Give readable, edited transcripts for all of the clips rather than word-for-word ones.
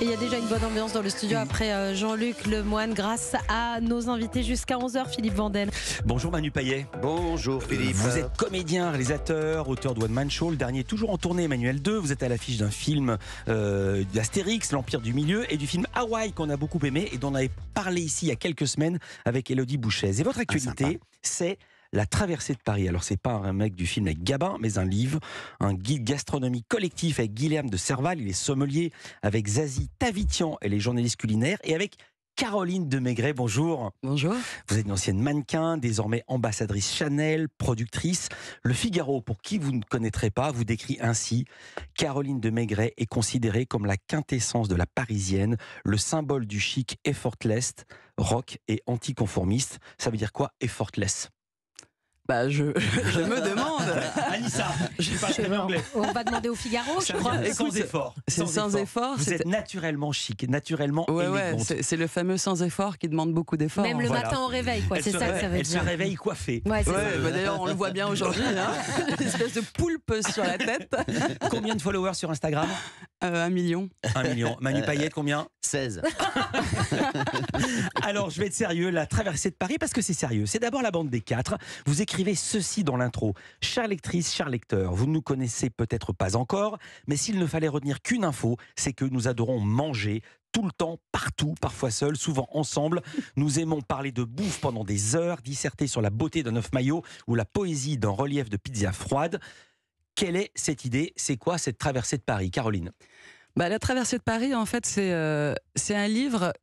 Et il y a déjà une bonne ambiance dans le studio après Jean-Luc Lemoyne grâce à nos invités jusqu'à 11h, Philippe Vandel. Bonjour Manu Payet. Bonjour Philippe. Vous êtes comédien, réalisateur, auteur de One Man Show, le dernier toujours en tournée, Emmanuel 2. Vous êtes à l'affiche d'un film d'Astérix, l'Empire du Milieu, et du film Hawaï qu'on a beaucoup aimé et dont on avait parlé ici il y a quelques semaines avec Élodie Bouchez. Et votre actualité, c'est La Traversée de Paris. Alors c'est pas un remake du film avec Gabin, mais un livre, un guide gastronomique collectif avec Guilherme de Serval, il est sommelier, avec Zazie Tavitian, elle est journaliste culinaire, et avec Caroline de Maigret. Bonjour. Bonjour. Vous êtes une ancienne mannequin, désormais ambassadrice Chanel, productrice. Le Figaro, pour qui vous ne connaîtrez pas, vous décrit ainsi: Caroline de Maigret est considérée comme la quintessence de la parisienne, le symbole du chic effortless, rock et anticonformiste. Ça veut dire quoi, effortless? Je me demande. Anissa, je parle très bien anglais. On va demander au Figaro, je crois. Sans effort. C'est sans effort. Vous êtes naturellement chic, naturellement élégante. C'est le fameux sans effort qui demande beaucoup d'efforts. Même le matin au réveil, quoi. C'est ça que ça veut dire. Elle se réveille coiffée. Ouais, c'est ça. D'ailleurs, on le voit bien aujourd'hui. Une espèce de poulpe sur la tête. Combien de followers sur Instagram? 1 million. 1 million. Manu Payet, combien? 16. Alors, je vais être sérieux. La Traversée de Paris, parce que c'est sérieux. C'est d'abord la bande des quatre. Vous écrivez ceci dans l'intro: chère lectrice, cher lecteur, vous ne nous connaissez peut-être pas encore, mais s'il ne fallait retenir qu'une info, c'est que nous adorons manger tout le temps, partout, parfois seuls, souvent ensemble. Nous aimons parler de bouffe pendant des heures, disserter sur la beauté d'un œuf maillot ou la poésie d'un relief de pizza froide. Quelle est cette idée? C'est quoi cette Traversée de Paris, Caroline? La Traversée de Paris, en fait, c'est un livre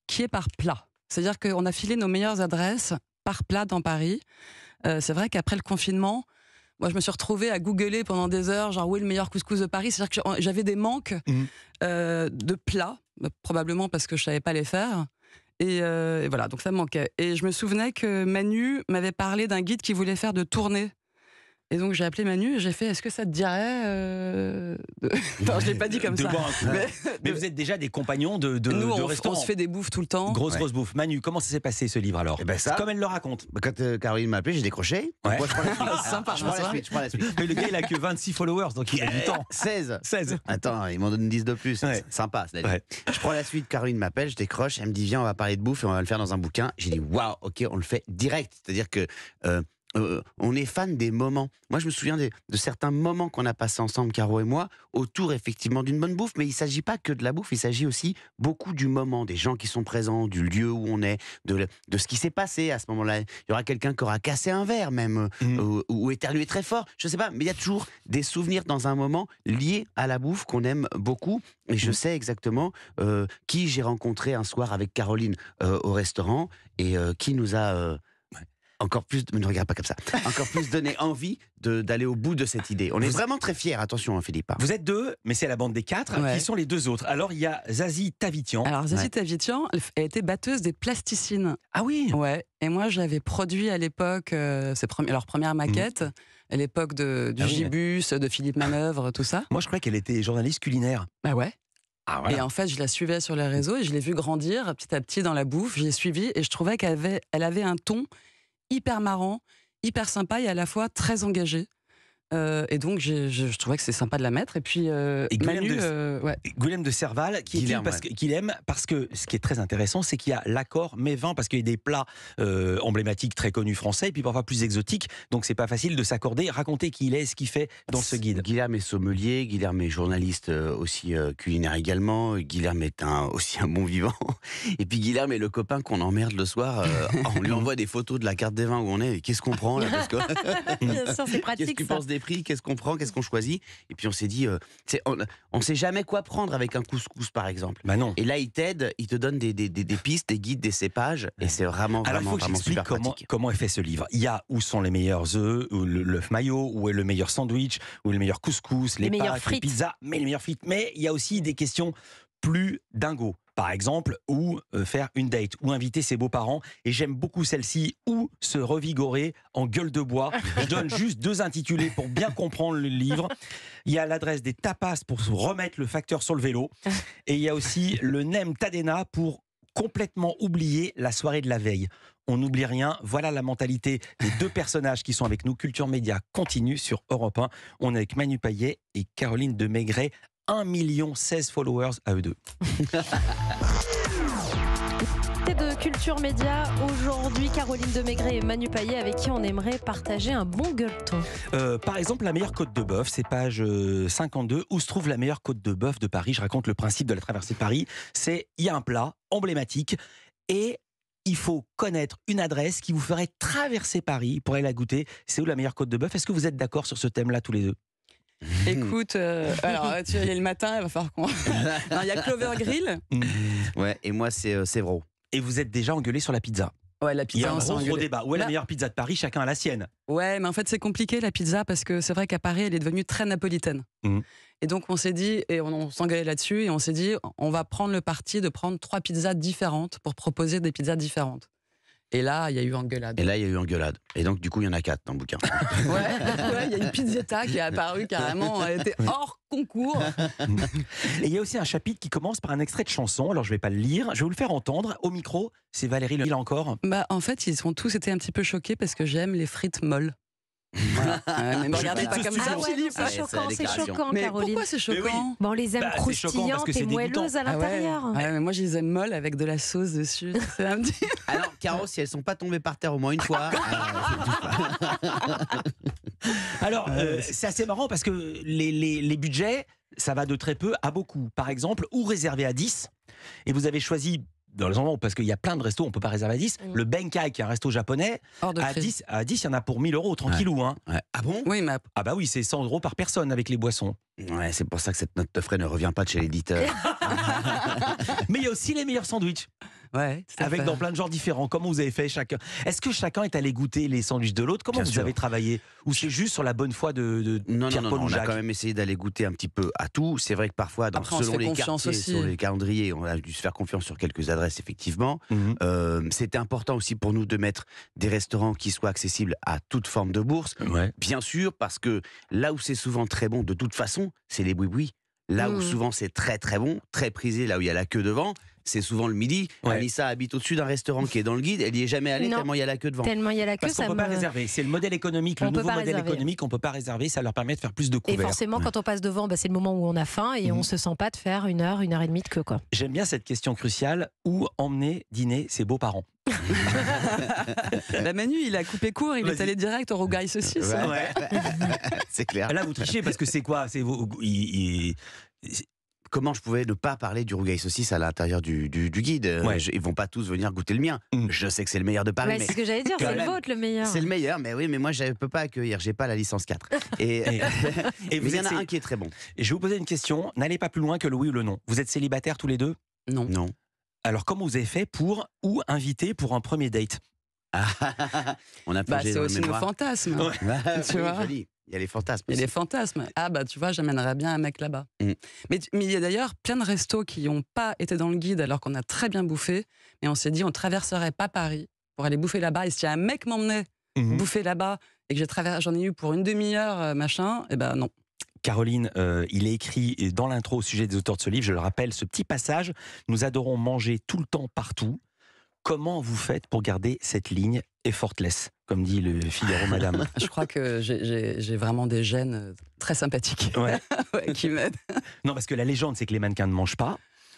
qui est par plat. C'est-à-dire qu'on a filé nos meilleures adresses par plat dans Paris. C'est vrai qu'après le confinement, moi, je me suis retrouvée à googler pendant des heures, genre où est le meilleur couscous de Paris. C'est-à-dire que j'avais des manques de plats, probablement parce que je savais pas les faire. Et voilà, donc ça me manquait. Et je me souvenais que Manu m'avait parlé d'un guide qui voulait faire de tournées. Et donc j'ai appelé Manu et j'ai fait: est-ce que ça te dirait Non, je l'ai pas dit comme ça. Mais vous êtes déjà des compagnons de nous, restaurants. On se fait des bouffes tout le temps. Grosse bouffe. Manu, comment ça s'est passé ce livre alors? Comme elle le raconte. Quand Caroline m'a appelé, j'ai décroché. Ouais. Moi, je prends la suite. Sympa, je prends la suite. Mais le gars, il a que 26 followers, donc il a du temps. 16. 16. Attends, il m'en donne 10 de plus. Ouais. Sympa. Ouais. Je prends la suite, Caroline m'appelle, je décroche, elle me dit: viens, on va parler de bouffe et on va le faire dans un bouquin. J'ai dit: waouh, ok, on le fait direct. C'est-à-dire que on est fan des moments. Moi, je me souviens de certains moments qu'on a passés ensemble, Caro et moi, autour effectivement d'une bonne bouffe. Mais il ne s'agit pas que de la bouffe, il s'agit aussi beaucoup du moment, des gens qui sont présents, du lieu où on est, de ce qui s'est passé à ce moment-là. Il y aura quelqu'un qui aura cassé un verre même, ou éternué très fort. Je ne sais pas, mais il y a toujours des souvenirs dans un moment liés à la bouffe qu'on aime beaucoup. Et je sais exactement qui j'ai rencontré un soir avec Caroline au restaurant et qui nous a... encore plus, ne regarde pas comme ça, encore plus donner envie d'aller au bout de cette idée. On est vraiment très fiers, attention Philippe. Vous êtes deux, mais c'est la bande des quatre. Ouais. Qui sont les deux autres? Alors il y a Zazie Tavitian. Alors Zazie Tavitian, elle était batteuse des plasticines. Ah oui. Ouais. Et moi, j'avais produit à l'époque leur première maquette, à l'époque du Gibus, de Philippe Manœuvre, tout ça. Moi je croyais qu'elle était journaliste culinaire. Bah ouais. Ah, voilà. Et en fait, je la suivais sur les réseaux et je l'ai vue grandir petit à petit dans la bouffe. Je l'ai suivie et je trouvais qu'elle avait un ton hyper marrant, hyper sympa et à la fois très engagé. Et donc, je trouvais que c'est sympa de la mettre. Et puis, Guilherme de Serval, qu'il aime parce que ce qui est très intéressant, c'est qu'il y a l'accord mets-vin, parce qu'il y a des plats emblématiques très connus français, et puis parfois plus exotiques. Donc, c'est pas facile de s'accorder. Racontez qui il est, ce qu'il fait dans ce guide. Guilherme est sommelier, Guilherme est journaliste aussi culinaire également. Guilherme est aussi un bon vivant. Et puis, Guilherme est le copain qu'on emmerde le soir. On lui envoie des photos de la carte des vins où on est. Et qu'est-ce qu'on prend là, parce que... Bien sûr, c'est pratique. Qu'est-ce que tu ça. penses des prix, qu'est-ce qu'on prend, qu'est-ce qu'on choisit? Et puis on s'est dit, on ne sait jamais quoi prendre avec un couscous par exemple. Bah non. Et là il t'aide, il te donne des pistes, des guides, des cépages, et c'est vraiment Alors il faut que j'explique super pratique. comment est fait ce livre. Il y a où sont les meilleurs œufs, ou l'œuf maillot, où est le meilleur sandwich, où est le meilleur couscous, les meilleures pâtes, frites. les pizzas, mais les meilleures frites. Mais il y a aussi des questions plus dingos. Par exemple, ou faire une date, ou inviter ses beaux-parents. Et j'aime beaucoup celle-ci, ou se revigorer en gueule de bois. Je donne juste 2 intitulés pour bien comprendre le livre. Il y a l'adresse des tapas pour se remettre le facteur sur le vélo. Et il y a aussi le Nem Tadena pour complètement oublier la soirée de la veille. On n'oublie rien. Voilà la mentalité des 2 personnages qui sont avec nous. Culture Média continue sur Europe 1. On est avec Manu Payet et Caroline de Maigret. 1 16 000 followers à eux deux. De Culture Média, aujourd'hui Caroline Demaigré et Manu Payet avec qui on aimerait partager un bon gueuleton. Par exemple, la meilleure côte de bœuf, c'est page 52. Où se trouve la meilleure côte de bœuf de Paris? Je raconte le principe de la traversée de Paris. Il y a un plat emblématique et il faut connaître une adresse qui vous ferait traverser Paris pour aller la goûter. C'est où la meilleure côte de bœuf? Est-ce que vous êtes d'accord sur ce thème-là tous les deux? Écoute, alors tu vas y aller le matin, il va falloir qu'on. Non, il y a Clover Grill. Ouais, et moi, c'est Sévro. Et vous êtes déjà engueulé sur la pizza. Ouais, la Il y a pizza, un on s'est gros engueulé. débat. Où est la Bah, meilleure pizza de Paris? Chacun a la sienne. Ouais, mais en fait, c'est compliqué la pizza parce que c'est vrai qu'à Paris, elle est devenue très napolitaine. Mhm. Et donc, on s'est dit, et on s'engueulait là-dessus, et on s'est dit, on va prendre le parti de prendre 3 pizzas différentes pour proposer des pizzas différentes. Et là, il y a eu engueulade. Et là, il y a eu engueulade. Et donc, du coup, il y en a 4 dans le bouquin. Ouais, il y a une pizzetta qui est apparue carrément, elle était hors concours. Et il y a aussi un chapitre qui commence par un extrait de chanson. Alors, je ne vais pas le lire. Je vais vous le faire entendre au micro. C'est Valérie Le encore. Bah, en fait, ils ont tous été un petit peu choqués parce que j'aime les frites molles. Voilà. Mais me regardez pas comme ça, Ah ouais, Philippe. c'est Ouais, c'est la choquant, c'est déclaration. choquant, Mais Caroline. pourquoi c'est choquant? Bon, on les aime Bah, c'est choquant parce croustillantes que c'est et dégoûtant. moelleuses à l'intérieur. Ouais, mais moi je les aime molles avec de la sauce dessus. C'est un petit... Alors, Caro, si elles sont pas tombées par terre au moins une fois, Alors, c'est assez marrant parce que les budgets, ça va de très peu à beaucoup. Par exemple, ou réservé à 10. Et vous avez choisi, dans les endroits, parce qu'il y a plein de restos, on ne peut pas réserver à 10. Le Benkai, qui est un resto japonais, Hors de à prix. 10, il y en a pour 1 000 €, tranquillou. Hein. ouais. Ah bon? Oui, mais Ah bah oui, c'est 100 € par personne avec les boissons. Ouais, c'est pour ça que cette note de frais ne revient pas de chez l'éditeur. Mais il y a aussi les meilleurs sandwichs, ouais, tout à avec fait. dans plein de genres différents. Comment vous avez fait chacun? Est-ce que chacun est allé goûter les sandwichs de l'autre? Comment Bien vous sûr. avez travaillé? Ou c'est juste sur la bonne foi de Non, Pierre-Paul ou on a Jacques? quand même essayé d'aller goûter un petit peu à tout. C'est vrai que parfois, Après, on se selon fait les confiance quartiers, aussi. sur les calendriers, on a dû se faire confiance sur quelques adresses, effectivement. Mhm. C'était important aussi pour nous de mettre des restaurants qui soient accessibles à toute forme de bourse. Ouais. Bien sûr, parce que là où c'est souvent très bon, de toute façon, c'est les boui-boui. Là où souvent c'est très très bon, très prisé, là où il y a la queue devant, c'est souvent le midi. Ouais. Anissa habite au-dessus d'un restaurant qui est dans le guide, elle n'y est jamais allée Non. tellement il y a la queue devant. Tellement il y a la queue, Parce qu'on ça ne peut me... pas réserver. C'est le modèle économique, le On peut nouveau pas modèle réserver. économique, on ne peut pas réserver. Ça leur permet de faire plus de Et couverts. forcément, quand on passe devant, bah, c'est le moment où on a faim et on se sent pas de faire 1 heure, 1 heure et demie de queue, quoi. J'aime bien cette question cruciale. Où emmener dîner ses beaux-parents? Bah, Manu, il a coupé court, il est Vas-y. allé direct au Rougail Saucisse. Ouais. C'est clair. Là, vous trichez parce que c'est quoi? C'est Comment je pouvais ne pas parler du rougail saucisse à l'intérieur du guide? Ouais. Ils vont pas tous venir goûter le mien. Je sais que c'est le meilleur de Paris, Ouais, mais c'est ce que j'allais dire, quand c'est le même, vôtre le meilleur. c'est le meilleur. Mais oui, mais moi je peux pas accueillir, j'ai pas la licence 4. Et, Et mais vous il y en êtes a un qui est très bon. Et je vais vous poser une question. N'allez pas plus loin que le oui ou le non. Vous êtes célibataires tous les deux? Non. Non. Alors, comment vous avez fait pour ou inviter pour un premier date? On a Bah, plongé c'est dans le aussi nos mémoire. fantasmes. Ouais. Tu vois. Joli. Il y a les fantasmes. Il y a aussi. des fantasmes. Ah bah tu vois, j'amènerais bien un mec là-bas. Mm. Mais il y a d'ailleurs plein de restos qui n'ont pas été dans le guide alors qu'on a très bien bouffé. Mais on s'est dit on traverserait pas Paris pour aller bouffer là-bas. Et si un mec m'emmenait Mhm. bouffer là-bas et que j'en ai eu pour une demi-heure, machin, et ben non. Caroline, il est écrit dans l'intro au sujet des auteurs de ce livre, je le rappelle, ce petit passage, nous adorons manger tout le temps, partout. Comment vous faites pour garder cette ligne effortless, comme dit le Figaro Madame? Je crois que j'ai vraiment des gènes très sympathiques Ouais. ouais, qui m'aident. Non, parce que la légende, c'est que les mannequins ne mangent pas.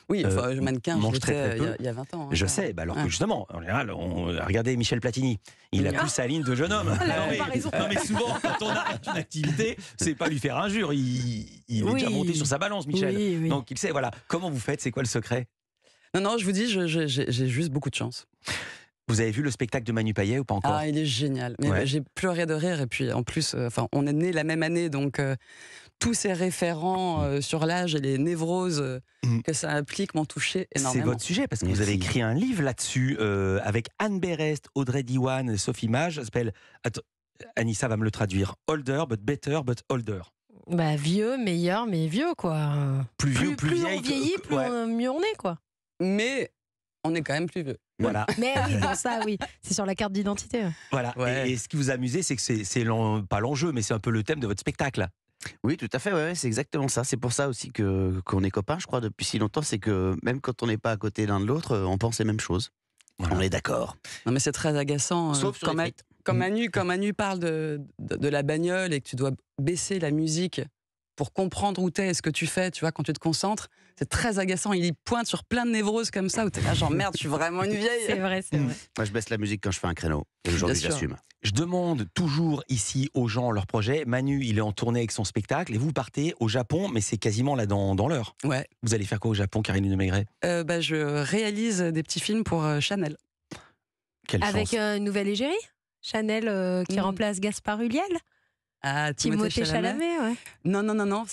Oui, enfin, mannequin, mange je très, très l'étais peu. il y a 20 ans. hein. Je sais, bah alors que Ah. justement, en général, regardez Michel Platini, il a Ah. plus sa ligne de jeune homme. La Non, mais, comparaison. non, mais souvent, quand on arrête une activité, c'est pas lui faire injure, il est Oui. déjà monté sur sa balance, Michel. Oui, oui. Donc il sait, voilà. Comment vous faites? C'est quoi le secret? Non, je vous dis, j'ai juste beaucoup de chance. Vous avez vu le spectacle de Manu Payet ou pas encore? Ah, il est génial. Mais Ouais. j'ai pleuré de rire. Et puis, en plus, on est nés la même année, donc tous ces référents sur l'âge et les névroses que ça implique m'ont touché C'est énormément. votre sujet, parce que vous Merci. avez écrit un livre là-dessus, avec Anne Berest, Audrey Diwan et Sophie Mage. Ça s'appelle, Anissa va me le traduire, Older, but better, but older. Bah, vieux, meilleur, mais vieux, quoi. Plus vieux, plus vieille, on vieillit, plus ouais. mieux on est, quoi. Mais on est quand même plus vieux. Voilà. Mais oui, bon, ça, oui. C'est sur la carte d'identité. Voilà. Ouais. Et ce qui vous a amusé, c'est que c'est pas l'enjeu, mais c'est un peu le thème de votre spectacle. Oui, tout à fait, ouais, c'est exactement ça. C'est pour ça aussi qu'on est copains, je crois, depuis si longtemps. C'est que même quand on n'est pas à côté l'un de l'autre, on pense les mêmes choses. Voilà. On est d'accord. Non, mais c'est très agaçant. Sauf sur quand, les frites. quand Manu parle de la bagnole et que tu dois baisser la musique pour comprendre où t'es et ce que tu fais, tu vois, quand tu te concentres, c'est très agaçant. Il pointe sur plein de névroses comme ça, où t'es là, genre merde, je suis vraiment une vieille. C'est vrai, c'est vrai. Moi, je baisse la musique quand je fais un créneau. Et aujourd'hui, Bien sûr. j'assume. Je demande toujours ici aux gens leur projet. Manu, il est en tournée avec son spectacle et vous partez au Japon, mais c'est quasiment là dans l'heure. Ouais. Vous allez faire quoi au Japon, Caroline de Maigret? Je réalise des petits films pour Chanel. Quelle Avec chance. une nouvelle égérie, Chanel qui remplace Gaspard Ulliel, Ah, Timothée Chalamet, ouais. Non,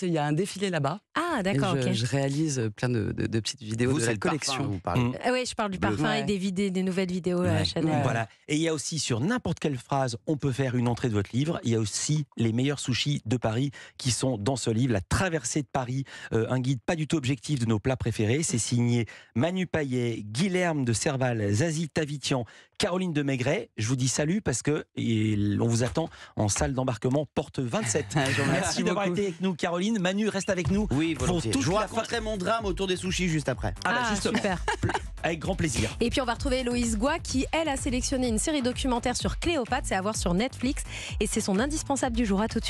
il y a un défilé là-bas. Ah, Et d'accord, ok. je réalise plein de petites vidéos Vous, de c'est la le parfum, collection. vous parlez. Mm. Oui, je parle du Bleu. parfum et Ouais. des nouvelles vidéos Ouais. Chanel. Ouais. Voilà. Et il y a aussi sur n'importe quelle phrase, on peut faire une entrée de votre livre. Il y a aussi les meilleurs sushis de Paris qui sont dans ce livre, La traversée de Paris, un guide pas du tout objectif de nos plats préférés. C'est signé Manu Payet, Guilherme de Serval, Zazie Tavitian, Caroline de Maigret. Je vous dis salut parce que on vous attend en salle d'embarquement porte 27. Je vous remercie Merci d'avoir beaucoup. été avec nous, Caroline. Manu reste avec nous. Oui, Pour volontiers. toute Je vous la fin- raconterai mon drame autour des sushis juste après. Ah, justement, super. avec grand plaisir. Et puis on va retrouver Héloïse Goua qui, elle, a sélectionné une série documentaire sur Cléopâtre. C'est à voir sur Netflix et c'est son indispensable du jour. À tout de suite.